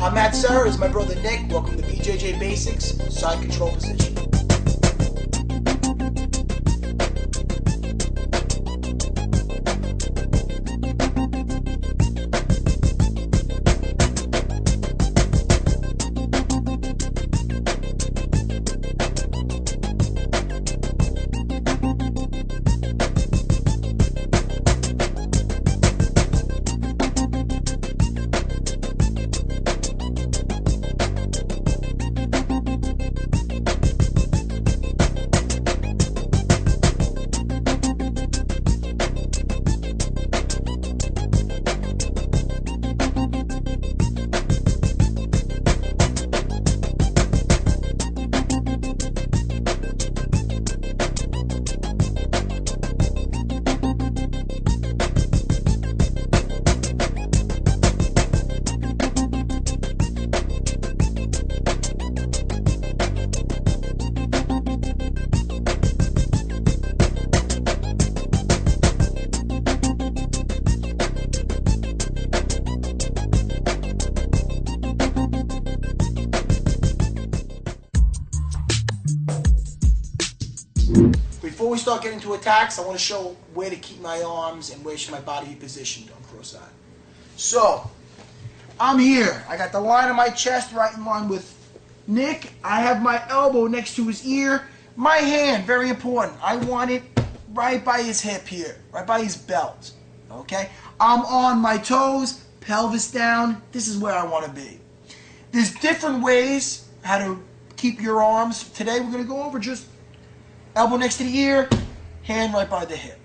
I'm Matt Serra, is my brother Nick. Welcome to BJJ Basics, side control position. Before we start getting to attacks, I want to show where to keep my arms and where should my body be positioned on cross-side. So, I'm here. I got the line of my chest right in line with Nick. I have my elbow next to his ear. My hand, very important. I want it right by his hip here, right by his belt. Okay? I'm on my toes, pelvis down. This is where I want to be. There's different ways how to keep your arms. Today we're going to go over just elbow next to the ear, hand right by the hip.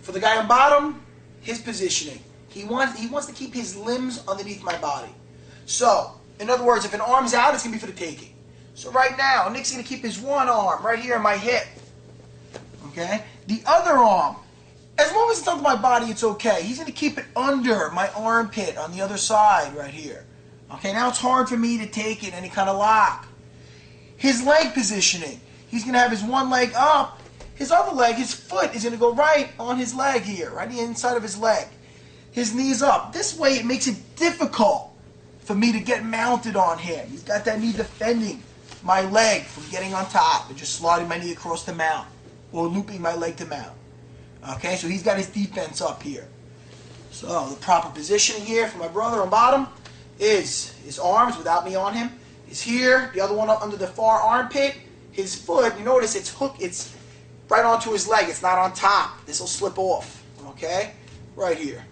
For the guy on bottom, his positioning. He wants to keep his limbs underneath my body. So, in other words, if an arm's out, it's going to be for the taking. So right now, Nick's going to keep his one arm right here on my hip. Okay? The other arm, as long as it's under my body, it's okay. He's going to keep it under my armpit on the other side right here. Okay, now it's hard for me to take it, any kind of lock. His leg positioning. He's going to have his one leg up. His other leg, his foot, is going to go right on his leg here, right the inside of his leg. His knees up. This way it makes it difficult for me to get mounted on him. He's got that knee defending my leg from getting on top and just sliding my knee across the mount or looping my leg to mount. Okay, so he's got his defense up here. So the proper positioning here for my brother on bottom is his arms without me on him. Is here, the other one up under the far armpit. His foot, you notice it's hooked, it's right onto his leg, it's not on top. This will slip off, okay? Right here.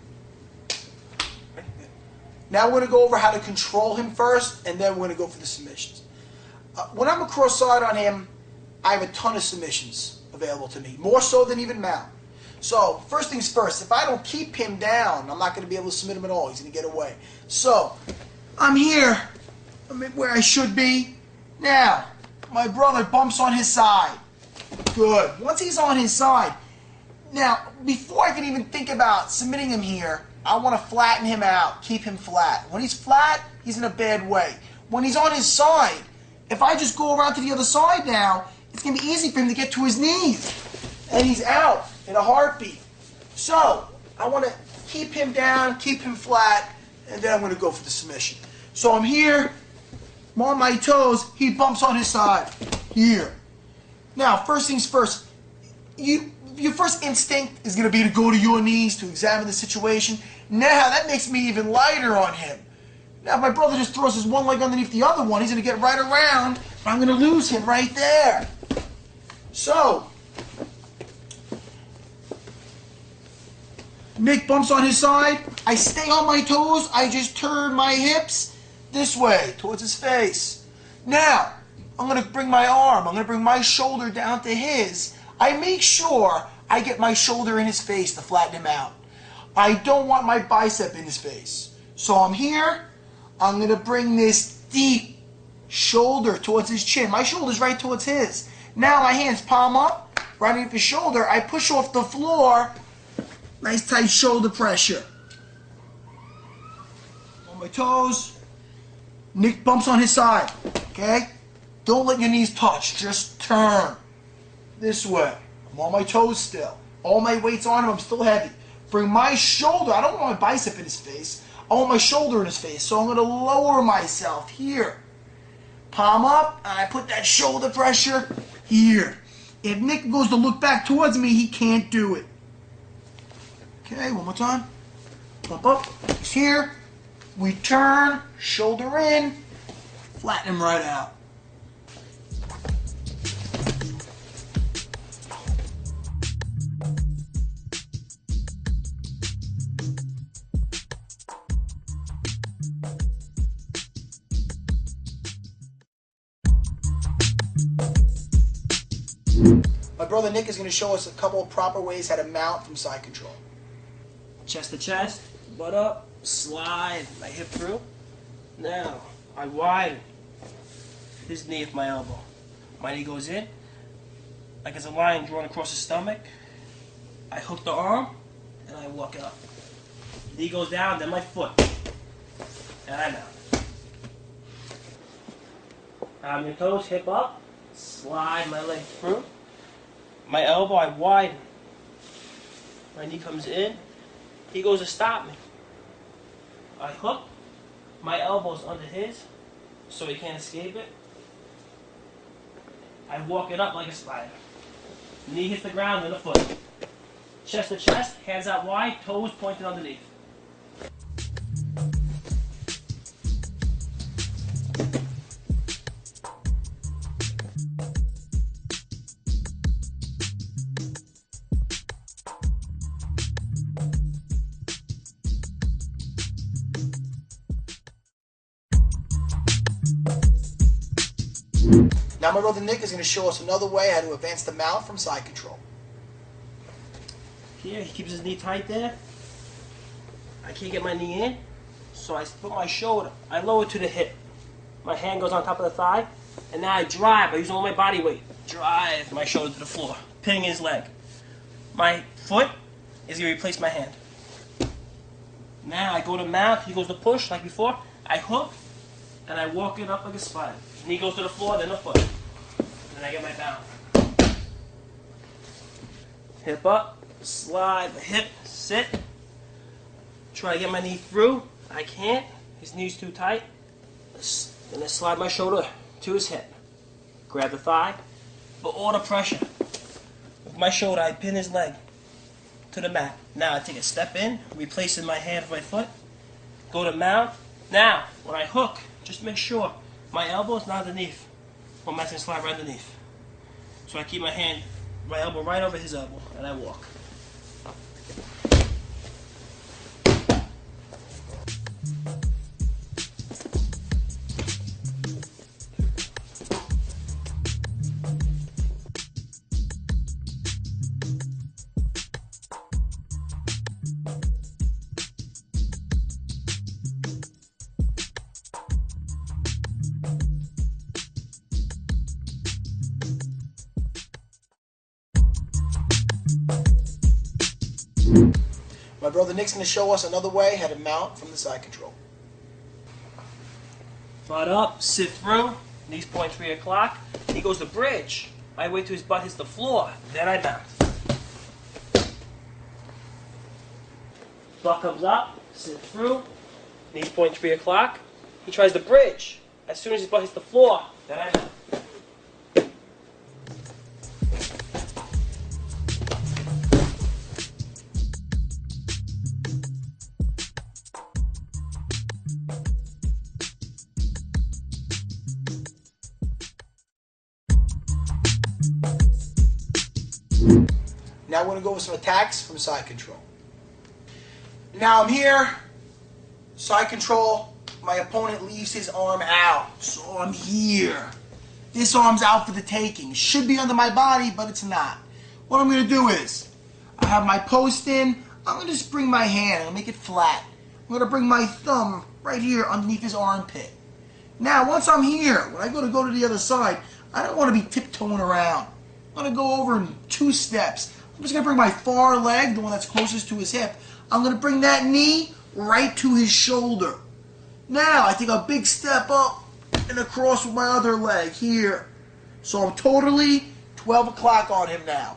Now we're going to go over how to control him first, and then we're going to go for the submissions. When I'm across side on him, I have a ton of submissions available to me, more so than even mount. So, first things first, if I don't keep him down, I'm not going to be able to submit him at all. He's going to get away. So, I'm here. I'm where I should be. Now, my brother bumps on his side. Good. Once he's on his side, now, before I can even think about submitting him here, I want to flatten him out, keep him flat. When he's flat, he's in a bad way. When he's on his side, if I just go around to the other side now, it's going to be easy for him to get to his knees. And he's out in a heartbeat. So, I want to keep him down, keep him flat, and then I'm going to go for the submission. So I'm here. I'm on my toes, he bumps on his side, here. Now, first things first, your first instinct is going to be to go to your knees to examine the situation. Now, that makes me even lighter on him. Now, if my brother just throws his one leg underneath the other one, he's going to get right around, and I'm going to lose him right there. So, Nick bumps on his side, I stay on my toes, I just turn my hips this way, towards his face. Now, I'm going to bring my arm, I'm going to bring my shoulder down to his. I make sure I get my shoulder in his face to flatten him out. I don't want my bicep in his face. So I'm here, I'm going to bring this deep shoulder towards his chin. My shoulder's right towards his. Now my hands palm up, right underneath his shoulder. I push off the floor, nice tight shoulder pressure. On my toes. Nick bumps on his side, okay? Don't let your knees touch, just turn this way. I'm on my toes still. All my weight's on him, I'm still heavy. Bring my shoulder, I don't want my bicep in his face. I want my shoulder in his face, so I'm going to lower myself here. Palm up, and I put that shoulder pressure here. If Nick goes to look back towards me, he can't do it. Okay, one more time. Bump up, he's here. We turn, shoulder in, flatten him right out. My brother Nick is going to show us a couple of proper ways how to mount from side control. Chest to chest, butt up, slide my hip through. Now, I widen his knee with my elbow. My knee goes in, like there's a line drawn across his stomach. I hook the arm, and I walk it up. Knee goes down, then my foot. And I mount. On your toes, hip up, slide my leg through. My elbow, I widen. My knee comes in. He goes to stop me. I hook. My elbow's under his, so he can't escape it. I walk it up like a spider. Knee hits the ground, then the foot. Chest to chest, hands out wide, toes pointed underneath. Now my brother Nick is going to show us another way how to advance the mount from side control. Here, he keeps his knee tight there. I can't get my knee in, so I put my shoulder. I lower to the hip. My hand goes on top of the thigh, and now I drive by using all my body weight. Drive my shoulder to the floor, pinning his leg. My foot is going to replace my hand. Now I go to mount, he goes to push like before. I hook, and I walk it up like a spider. Knee goes to the floor, then the foot. Then I get my bound. Hip up, slide the hip, sit. Try to get my knee through. I can't. His knee's too tight. Then I slide my shoulder to his hip. Grab the thigh. Put all the pressure. With my shoulder, I pin his leg to the mat. Now I take a step in, replacing my hand with my foot. Go to mount. Now, when I hook, just make sure my elbow is not underneath. My mat's gonna slide right underneath. So I keep my elbow right over his elbow, and I walk. My brother Nick's going to show us another way how to mount from the side control. Butt up, sit through, knees point 3 o'clock. He goes to bridge. I wait till his butt hits the floor, then I mount. Butt comes up, sit through, knees point 3 o'clock. He tries to bridge. As soon as his butt hits the floor, then I mount. Now we're going to go with some attacks from side control. Now I'm here, side control, my opponent leaves his arm out, so I'm here. This arm's out for the taking. It should be under my body, but it's not. What I'm going to do is, I have my post in, I'm going to just bring my hand, I'll make it flat. I'm going to bring my thumb right here underneath his armpit. Now once I'm here, when I go to the other side, I don't want to be tiptoeing around. I'm going to go over in 2 steps. I'm just going to bring my far leg, the one that's closest to his hip. I'm going to bring that knee right to his shoulder. Now I take a big step up and across with my other leg here. So I'm totally 12 o'clock on him now.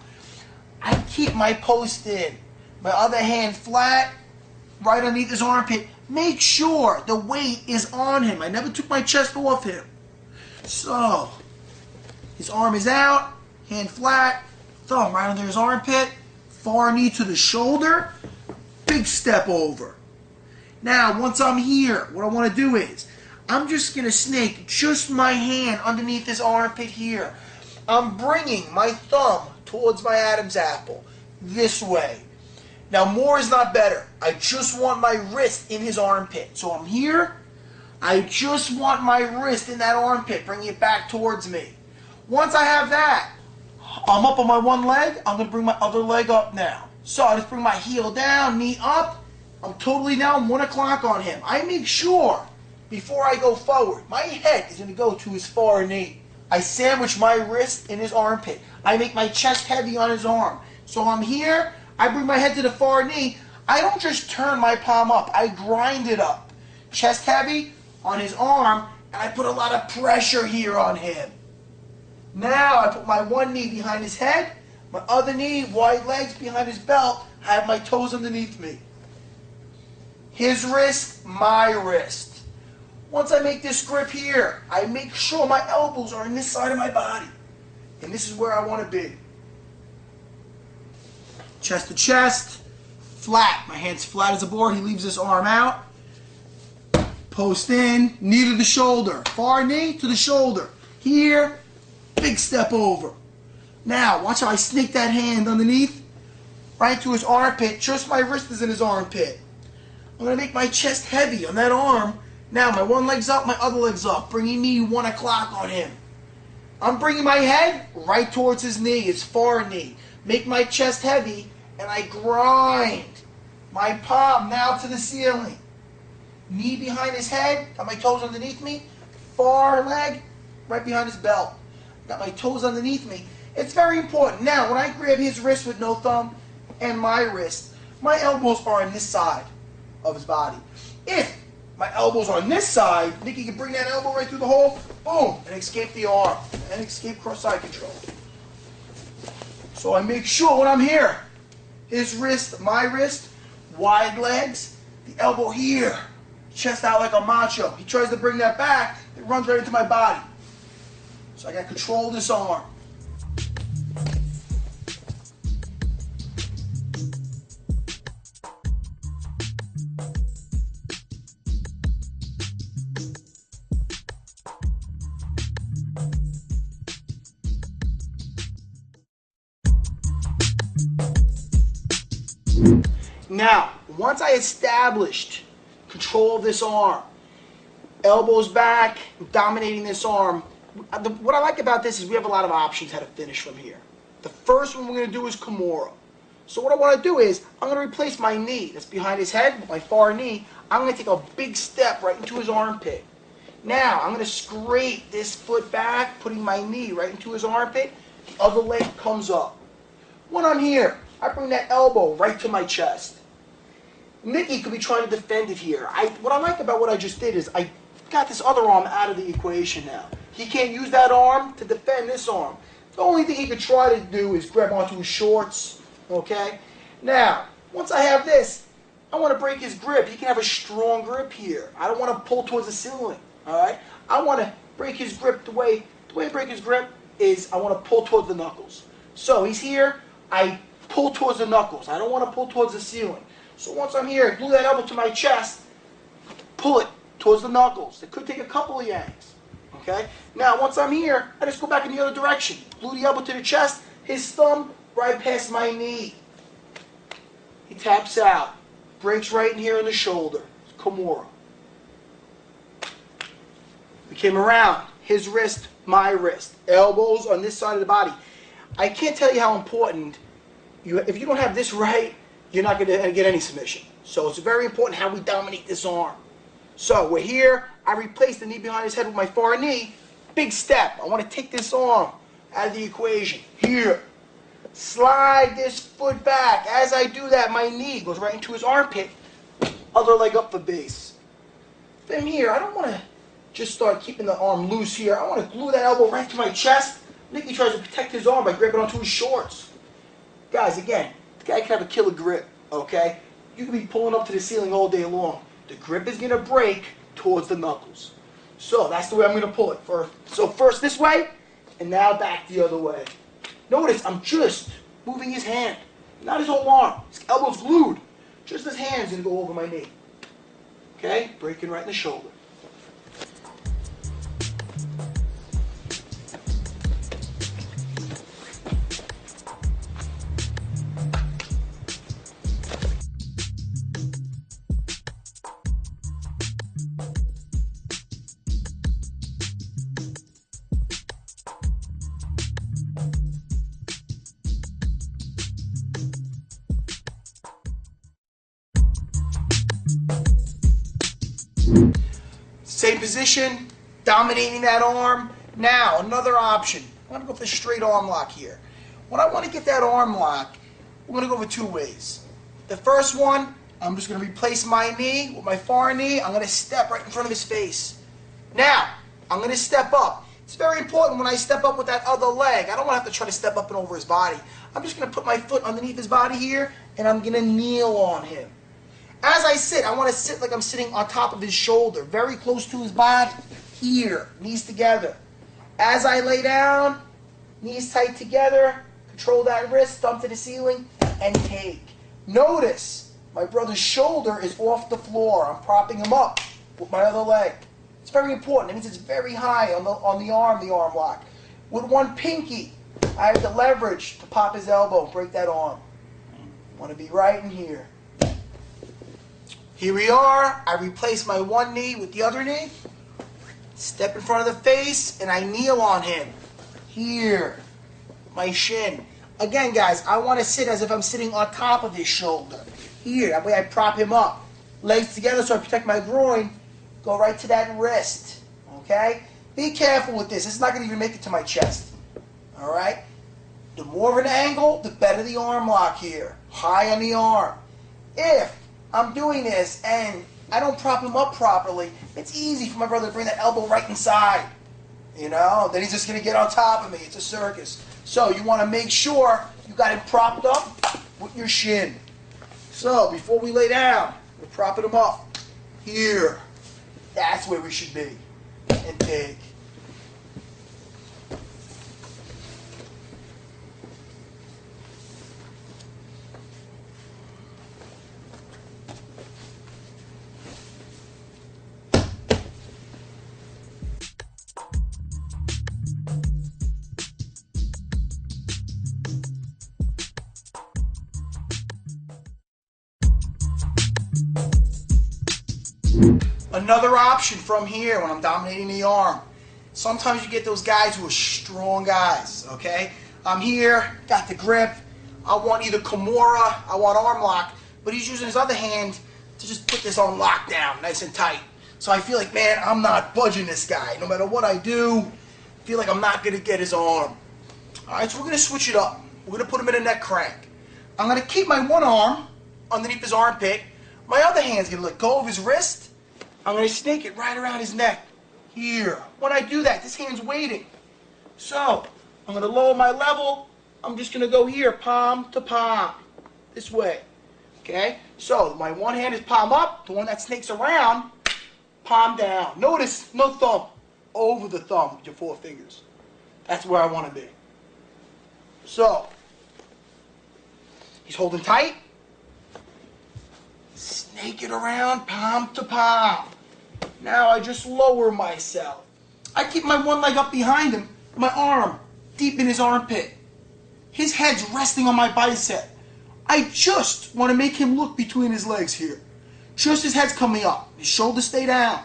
I keep my post in. My other hand flat, right underneath his armpit. make sure the weight is on him. I never took my chest off him. So, his arm is out, hand flat, thumb right under his armpit, far knee to the shoulder, big step over. Now, once I'm here, what I want to do is, I'm just going to snake just my hand underneath his armpit here. I'm bringing my thumb towards my Adam's apple, this way. Now, more is not better. I just want my wrist in his armpit. So I'm here. I just want my wrist in that armpit, bringing it back towards me. Once I have that, I'm up on my one leg. I'm going to bring my other leg up now. So I just bring my heel down, knee up. I'm totally now 1 o'clock on him. I make sure, before I go forward, my head is going to go to his far knee. I sandwich my wrist in his armpit. I make my chest heavy on his arm. So I'm here. I bring my head to the far knee. I don't just turn my palm up. I grind it up. Chest heavy on his arm, and I put a lot of pressure here on him. Now I put my one knee behind his head, my other knee, wide legs behind his belt. I have my toes underneath me. His wrist, my wrist. Once I make this grip here, I make sure my elbows are in this side of my body. And this is where I want to be. Chest to chest, flat. My hand's flat as a board. He leaves this arm out. Post in, knee to the shoulder. Far knee to the shoulder. Here, big step over. Now, watch how I snake that hand underneath, right to his armpit. Just my wrist is in his armpit. I'm going to make my chest heavy on that arm. Now, my one leg's up, my other leg's up, bringing me 1 o'clock on him. I'm bringing my head right towards his knee, his far knee. Make my chest heavy, and I grind my palm now to the ceiling. Knee behind his head, got my toes underneath me. Far leg right behind his belt. Got my toes underneath me. It's very important. Now, when I grab his wrist with no thumb and my wrist, my elbows are on this side of his body. If my elbows are on this side, Nikki can bring that elbow right through the hole, boom, and escape the arm, and escape cross-side control. So I make sure when I'm here, his wrist, my wrist, wide legs, the elbow here, chest out like a macho. He tries to bring that back, it runs right into my body. So I got to control this arm. Now, once I established control of this arm, elbows back, dominating this arm, what I like about this is we have a lot of options how to finish from here. The first one we're going to do is Kimura. So what I want to do is, I'm going to replace my knee that's behind his head, my far knee. I'm going to take a big step right into his armpit. Now, I'm going to scrape this foot back, putting my knee right into his armpit. The other leg comes up. When I'm here, I bring that elbow right to my chest. Nikki could be trying to defend it here. What I like about what I just did is I got this other arm out of the equation now. He can't use that arm to defend this arm. The only thing he could try to do is grab onto his shorts, okay? Now, once I have this, I want to break his grip. He can have a strong grip here. I don't want to pull towards the ceiling, all right? I want to break his grip the way I break his grip is I want to pull towards the knuckles. So he's here, I pull towards the knuckles. I don't want to pull towards the ceiling. So once I'm here, I glue that elbow to my chest, pull it towards the knuckles. It could take a couple of yanks. Okay? Now, once I'm here, I just go back in the other direction. Glue the elbow to the chest, his thumb right past my knee. He taps out. Breaks right in here in the shoulder. Kimura. We came around. His wrist, my wrist. Elbows on this side of the body. I can't tell you how important, if you don't have this right, you're not going to get any submission. So it's very important how we dominate this arm. So we're here. I replace the knee behind his head with my far knee. Big step. I want to take this arm out of the equation. Here. Slide this foot back. As I do that, my knee goes right into his armpit. Other leg up for base. From here, I don't want to just start keeping the arm loose here. I want to glue that elbow right to my chest. Nicky tries to protect his arm by grabbing onto his shorts. Guys, again, the guy can have a killer grip, okay? You can be pulling up to the ceiling all day long. the grip is going to break towards the knuckles. So that's the way I'm going to pull it. So first this way, and now back the other way. Notice I'm just moving his hand, not his whole arm. His elbow's glued. Just his hand's going to go over my knee. Okay? Breaking right in the shoulder. Same position, dominating that arm. Now, another option. I'm going to go for the straight arm lock here. When I want to get that arm lock, we're going to go for two ways. The first one, I'm just going to replace my knee with my far knee. I'm going to step right in front of his face. Now, I'm going to step up. It's very important when I step up with that other leg. I don't want to have to try to step up and over his body. I'm just going to put my foot underneath his body here, and I'm going to kneel on him. As I sit, I want to sit like I'm sitting on top of his shoulder, very close to his body. Here, knees together. As I lay down, knees tight together, control that wrist, thumb to the ceiling, and take. Notice, my brother's shoulder is off the floor. I'm propping him up with my other leg. It's very important. It means it's very high on the arm lock. With one pinky, I have the leverage to pop his elbow and break that arm. Want to be right in here. Here we are. I replace my one knee with the other knee. Step in front of the face, and I kneel on him. Here. My shin. Again, guys, I want to sit as if I'm sitting on top of his shoulder. Here. That way I prop him up. Legs together so I protect my groin. Go right to that wrist. Okay? Be careful with this. It's not going to even make it to my chest. Alright? The more of an angle, the better the arm lock here. High on the arm. If I'm doing this and I don't prop him up properly, it's easy for my brother to bring that elbow right inside. You know, then he's just going to get on top of me. It's a circus. So you want to make sure you got him propped up with your shin. So before we lay down, we're propping him up. Here. That's where we should be. And take. Another option from here when I'm dominating the arm. Sometimes you get those guys who are strong guys, okay? I'm here, got the grip. I want either Kimura, I want arm lock, but he's using his other hand to just put this on lockdown, nice and tight. So I feel like, man, I'm not budging this guy. No matter what I do, I feel like I'm not going to get his arm. All right, so we're going to switch it up. We're going to put him in a neck crank. I'm going to keep my one arm underneath his armpit. My other hand's going to let go of his wrist. I'm going to snake it right around his neck. Here. When I do that, this hand's waiting. So, I'm going to lower my level. I'm just going to go here, palm to palm. This way. Okay? So, my one hand is palm up. The one that snakes around, palm down. Notice, no thumb. Over the thumb with your four fingers. That's where I want to be. So, he's holding tight. Snake it around, palm to palm. Now I just lower myself. I keep my one leg up behind him, my arm deep in his armpit. His head's resting on my bicep. I just want to make him look between his legs here. Just his head's coming up. His shoulders stay down.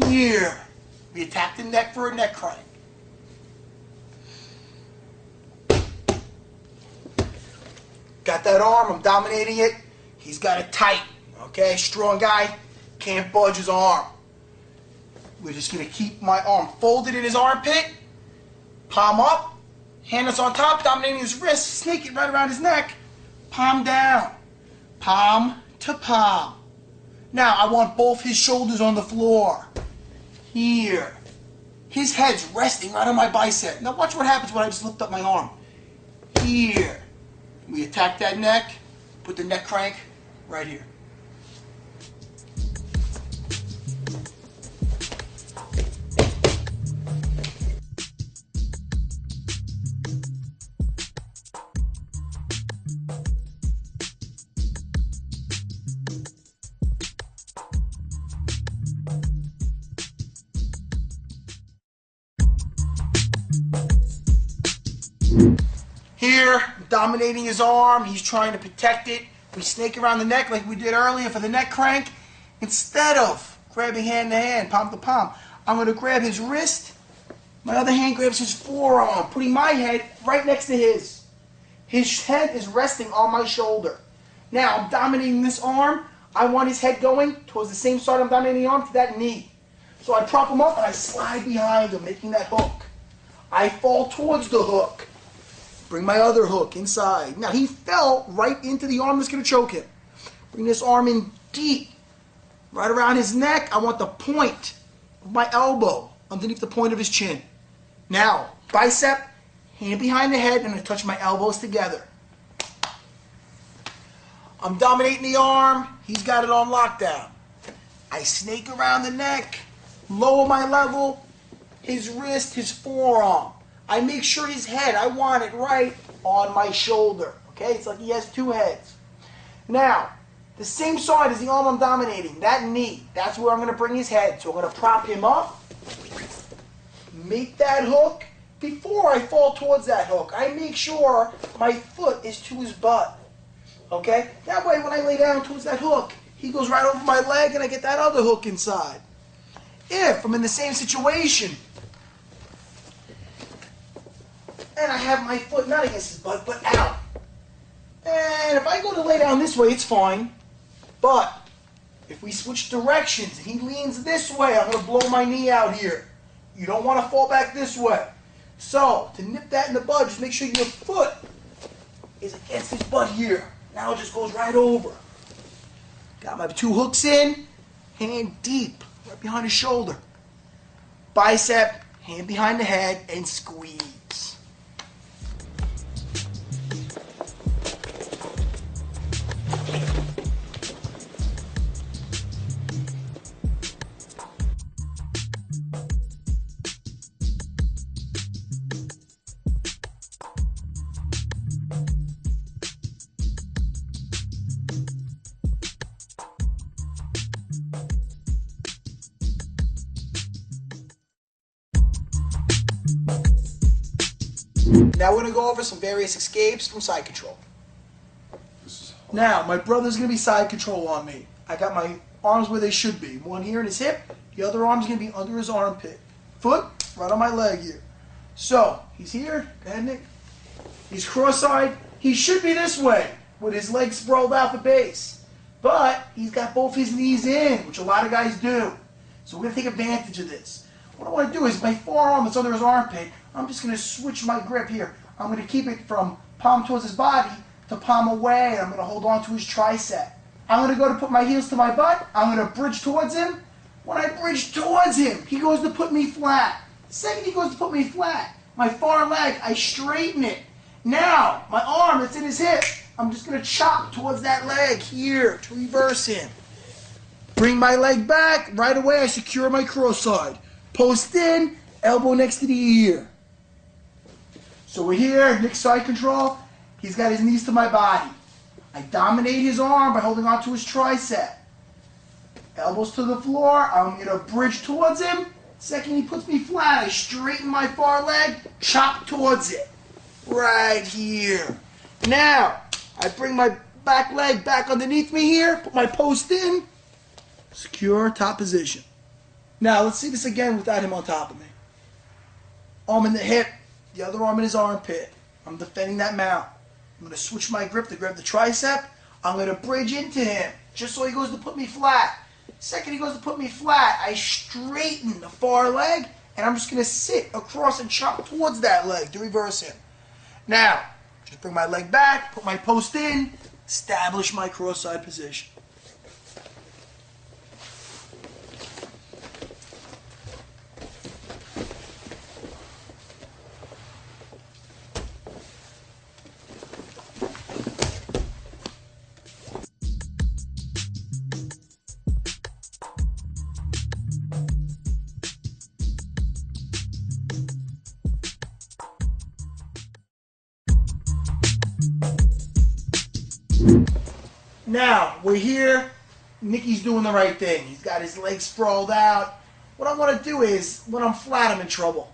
Here. We attack the neck for a neck crank. Got that arm, I'm dominating it. He's got it tight, okay? Strong guy, can't budge his arm. We're just going to keep my arm folded in his armpit, palm up, hand that's on top, dominating his wrist, snake it right around his neck, palm down, palm to palm. Now, I want both his shoulders on the floor. Here. His head's resting right on my bicep. Now watch what happens when I just lift up my arm. Here. We attack that neck, put the neck crank right here. Here, dominating his arm. He's trying to protect it. We snake around the neck like we did earlier for the neck crank. Instead of grabbing hand to hand, palm to palm, I'm going to grab his wrist. My other hand grabs his forearm, putting my head right next to his. His head is resting on my shoulder. Now, I'm dominating this arm. I want his head going towards the same side I'm dominating the arm, to that knee. So I prop him up and I slide behind him, making that hook. I fall towards the hook. Bring my other hook inside. Now, he fell right into the arm that's going to choke him. Bring this arm in deep, right around his neck. I want the point of my elbow underneath the point of his chin. Now, bicep, hand behind the head, and I touch my elbows together. I'm dominating the arm. He's got it on lockdown. I snake around the neck, lower my level, his wrist, his forearm. I make sure his head, I want it right on my shoulder. Okay, it's like he has two heads. Now, the same side as the arm I'm dominating, that knee, that's where I'm going to bring his head. So I'm going to prop him up, make that hook. Before I fall towards that hook, I make sure my foot is to his butt. Okay? That way when I lay down towards that hook, he goes right over my leg and I get that other hook inside. If I'm in the same situation and I have my foot not against his butt, but out. And if I go to lay down this way, it's fine. But if we switch directions and he leans this way, I'm going to blow my knee out here. You don't want to fall back this way. So, to nip that in the bud, just make sure your foot is against his butt here. Now it just goes right over. Got my two hooks in, hand deep, right behind his shoulder. Bicep, hand behind the head, and squeeze. Now we're going to go over some various escapes from side control. Now, my brother's going to be side control on me. I got my arms where they should be. One here in his hip, the other arm's going to be under his armpit. Foot right on my leg here. So, he's here. Go ahead, Nick. He's cross-eyed. He should be this way, with his legs sprawled out the base. But he's got both his knees in, which a lot of guys do. So we're going to take advantage of this. What I want to do is my forearm that's under his armpit, I'm just going to switch my grip here. I'm going to keep it from palm towards his body to palm away, and I'm going to hold on to his tricep. I'm going to go to put my heels to my butt. I'm going to bridge towards him. When I bridge towards him, he goes to put me flat. The second he goes to put me flat, my far leg, I straighten it. Now, my arm that's in his hip, I'm just going to chop towards that leg here to reverse him. Bring my leg back. Right away, I secure my cross side. Post in, elbow next to the ear. So we're here, Nick's side control. He's got his knees to my body. I dominate his arm by holding onto his tricep. Elbows to the floor. I'm going to bridge towards him. Second he puts me flat, I straighten my far leg, chop towards it. Right here. Now, I bring my back leg back underneath me here, put my post in, secure top position. Now, let's see this again without him on top of me. Arm in the hip, the other arm in his armpit. I'm defending that mount. I'm going to switch my grip to grab the tricep. I'm going to bridge into him, just so he goes to put me flat. Second he goes to put me flat, I straighten the far leg, and I'm just going to sit across and chop towards that leg to reverse him. Now, just bring my leg back, put my post in, establish my cross-side position. Now, we're here. Nicky's doing the right thing. He's got his legs sprawled out. What I want to do is, when I'm flat, I'm in trouble.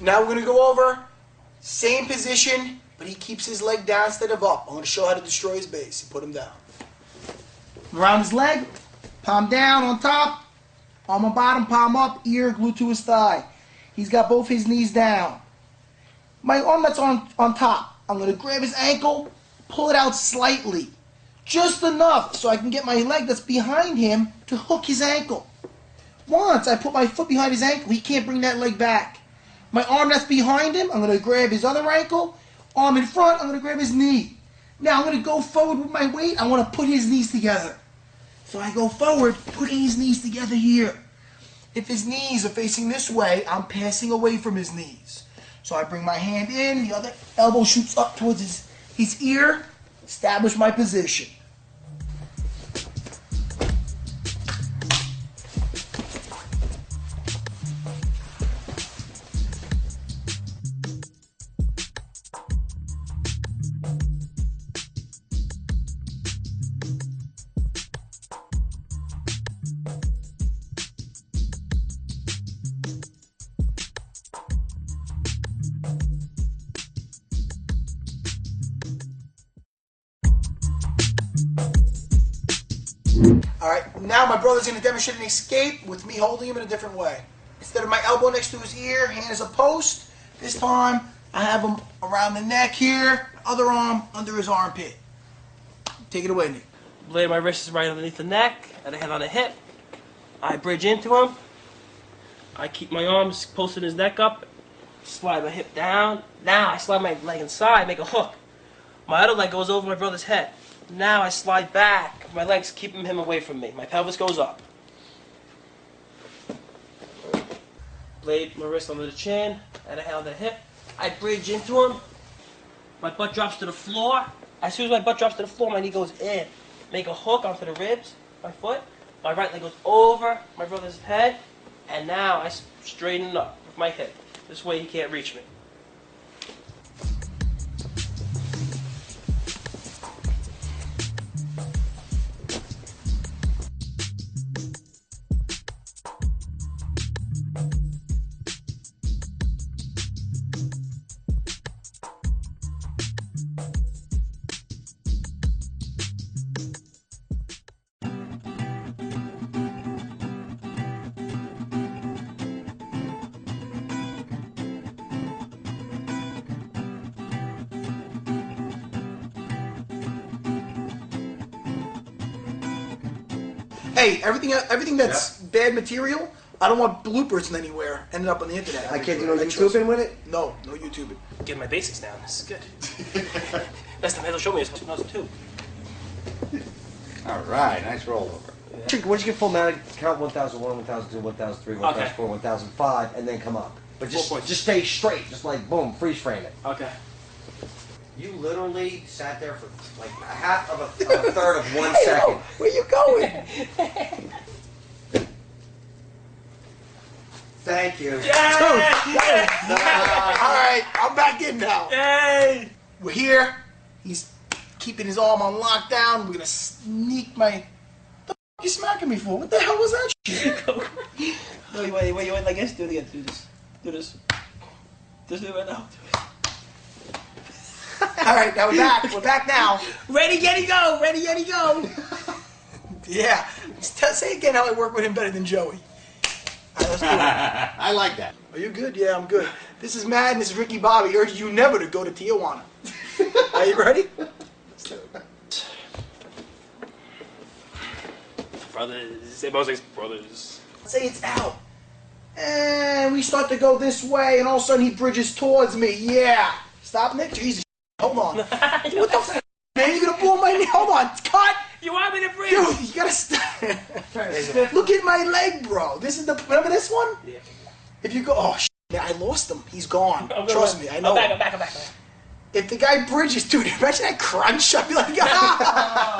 Now we're going to go over, same position, but he keeps his leg down instead of up. I'm going to show how to destroy his base. You put him down. Around his leg, palm down on top, arm on bottom, palm up, ear glued to his thigh. He's got both his knees down. My arm that's on top, I'm going to grab his ankle, pull it out slightly. Just enough so I can get my leg that's behind him to hook his ankle. Once I put my foot behind his ankle, he can't bring that leg back. My arm that's behind him, I'm going to grab his other ankle. Arm in front, I'm going to grab his knee. Now I'm going to go forward with my weight. I want to put his knees together. So I go forward, putting his knees together here. If his knees are facing this way, I'm passing away from his knees. So I bring my hand in, the other elbow shoots up towards his ear, establish my position. Alright, now my brother's going to demonstrate an escape with me holding him in a different way. Instead of my elbow next to his ear, hand is a post. This time, I have him around the neck here, other arm under his armpit. Take it away, Nick. Blade of my wrist is right underneath the neck, and I head on the hip. I bridge into him. I keep my arms posting his neck up, slide my hip down. Now I slide my leg inside, make a hook. My other leg goes over my brother's head. Now I slide back. My legs keeping him away from me. My pelvis goes up. Blade my wrist under the chin, and I head on the hip. I bridge into him. My butt drops to the floor. As soon as my butt drops to the floor, my knee goes in. Make a hook onto the ribs, my foot. My right leg goes over my brother's head, and now I straighten up with my hip. This way he can't reach me. Hey, everything that's bad material, I don't want bloopers anywhere ending up on the internet. I can't do no YouTubing with it? No YouTubing. Get my basics down. This is good. That's the middle show me. It's 2002. All right, nice rollover. Yeah. Once you get full Maga, count 1001, 1002, 1003, 1004, 1005, and then come up. But just stay straight. Just like, boom, freeze frame it. Okay. You literally sat there for like a half of a third of 1 second. Where you going? Thank you. Yay! Alright, I'm back in now. Yay! We're here. He's keeping his arm on lockdown. We're gonna sneak my... What the f*** you smacking me for? What the hell was that shit? No, wait, like this. Do it again. Do this. Just do it right now. Alright, now we're back. We're back now. Ready, Yeti, go! Ready, Yeti, go! Yeah. Say again how I work with him better than Joey. Alright, let's do it. I like that. Are you good? Yeah, I'm good. This is Madness, Ricky Bobby. He urges you never to go to Tijuana. Are you ready? Let's do it. Brothers. Say Moses, brothers. Say it's out. And we start to go this way, and all of a sudden he bridges towards me. Yeah. Stop, Nick. Jesus. Hold on. What the f***, man? You're gonna blow my knee. Hold on. Cut. You want me to breathe? Dude, you gotta stop. Look at my leg, bro. This is the... Remember this one? Yeah. If you go... Oh, shit. Man, I lost him. He's gone. Trust me. I know. I'm back. If the guy bridges, dude, imagine that crunch. I'd be like, ah!